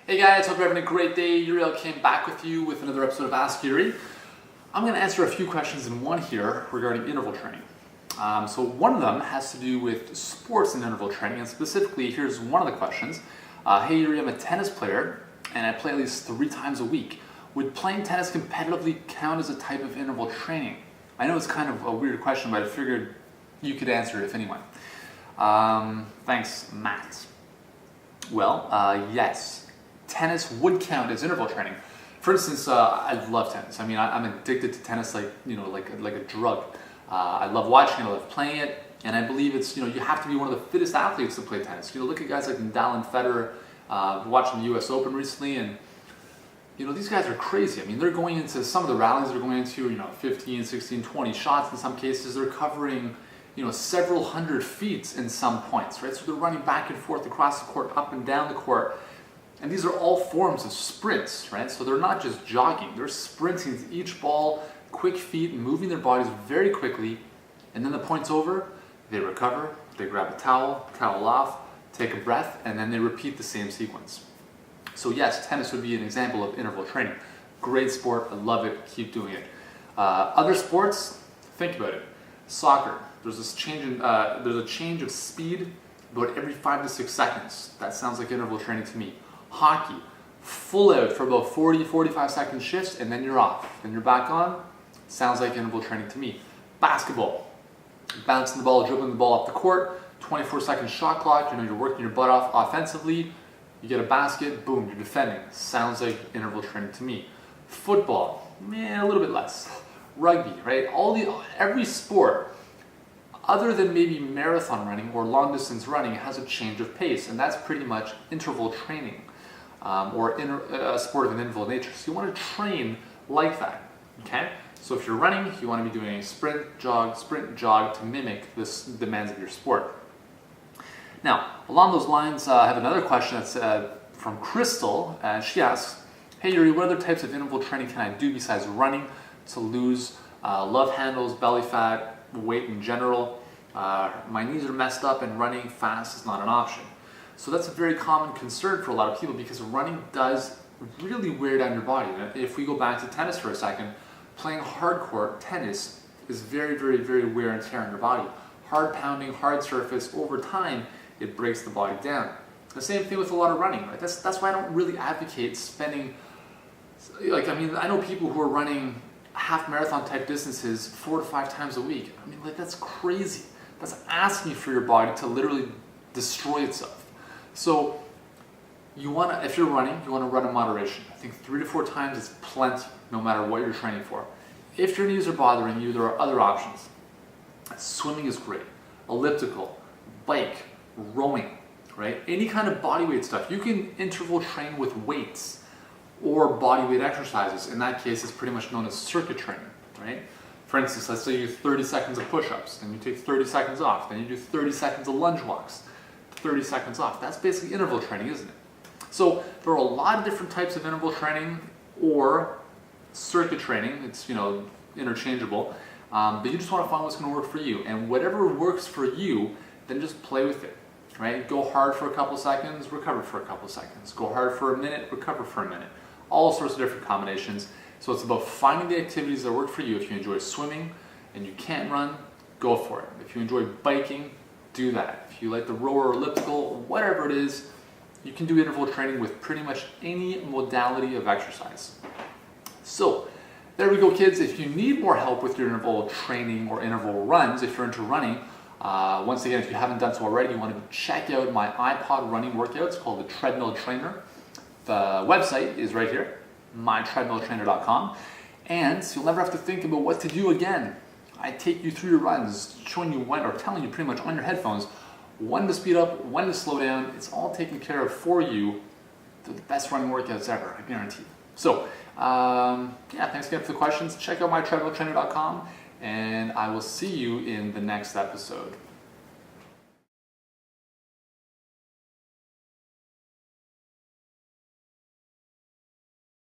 Hey guys, hope you're having a great day. Uriel came back with you with another episode of Ask Yuri. I'm going to answer a few questions in one here regarding interval training. So one of them has to do with sports and interval training, and specifically, here's one of the questions. Hey Yuri, I'm a tennis player and I play at least 3 times a week. Would playing tennis competitively count as a type of interval training? I know it's kind of a weird question, but I figured you could answer it if anyone. Thanks, Matt. Well, yes. Tennis would count as interval training. For instance, I love tennis. I mean, I'm addicted to tennis like a drug. I love watching it, I love playing it, and I believe it's, you have to be one of the fittest athletes to play tennis. Look at guys like Nadal and Federer. Watching the U.S. Open recently, and these guys are crazy. I mean, they're going into some of the rallies. They're going into 15, 16, 20 shots in some cases. They're covering several hundred feet in some points, right? So they're running back and forth across the court, up and down the court. And these are all forms of sprints, right? So they're not just jogging, they're sprinting to each ball, quick feet, moving their bodies very quickly. And then the point's over, they recover, they grab a towel off, take a breath, and then they repeat the same sequence. So yes, tennis would be an example of interval training. Great sport, I love it, keep doing it. Other sports, think about it. Soccer, there's a change of speed about every 5 to 6 seconds. That sounds like interval training to me. Hockey, full out for about 40-45 second shifts, and then you're off. Then you're back on. Sounds like interval training to me. Basketball, bouncing the ball, dribbling the ball off the court, 24-second shot clock. You're working your butt off offensively. You get a basket, boom, you're defending. Sounds like interval training to me. Football, a little bit less. Rugby, right? Every sport, other than maybe marathon running or long distance running, has a change of pace, and that's pretty much interval training. Or a sport of an interval nature. So you want to train like that, okay? So if you're running, you want to be doing a sprint, jog to mimic the demands of your sport. Now, along those lines, I have another question that's from Crystal, and she asks, hey Yuri, what other types of interval training can I do besides running to lose love handles, belly fat, weight in general? My knees are messed up and running fast is not an option. So that's a very common concern for a lot of people because running does really wear down your body. If we go back to tennis for a second, playing hardcore tennis is very, very, very wear and tear on your body. Hard pounding, hard surface, over time, it breaks the body down. The same thing with a lot of running, right? That's why I don't really advocate spending, I know people who are running half marathon type distances 4 to 5 times a week. That's crazy. That's asking for your body to literally destroy itself. So if you're running, you want to run in moderation. I think 3 to 4 times is plenty, no matter what you're training for. If your knees are bothering you, there are other options. Swimming is great. Elliptical, bike, rowing, right? Any kind of body weight stuff. You can interval train with weights or body weight exercises. In that case, it's pretty much known as circuit training, right? For instance, let's say you do 30 seconds of push-ups, then you take 30 seconds off, then you do 30 seconds of lunge walks, 30 seconds off. That's basically interval training, isn't it? So there are a lot of different types of interval training or circuit training. It's, interchangeable. But you just want to find what's going to work for you. And whatever works for you, then just play with it, right? Go hard for a couple seconds, recover for a couple seconds. Go hard for a minute, recover for a minute. All sorts of different combinations. So it's about finding the activities that work for you. If you enjoy swimming and you can't run, go for it. If you enjoy biking, do that. If you like the rower or elliptical, whatever it is, you can do interval training with pretty much any modality of exercise. So there we go, kids. If you need more help with your interval training or interval runs, if you're into running, once again, if you haven't done so already, you want to check out my iPod running workouts called the Treadmill Trainer. The website is right here, mytreadmilltrainer.com, and you'll never have to think about what to do again. I take you through your runs, showing you when, or telling you pretty much on your headphones, when to speed up, when to slow down. It's all taken care of for you. They're the best running workouts ever, I guarantee. So, thanks again for the questions. Check out mytreadmilltrainer.com, and I will see you in the next episode.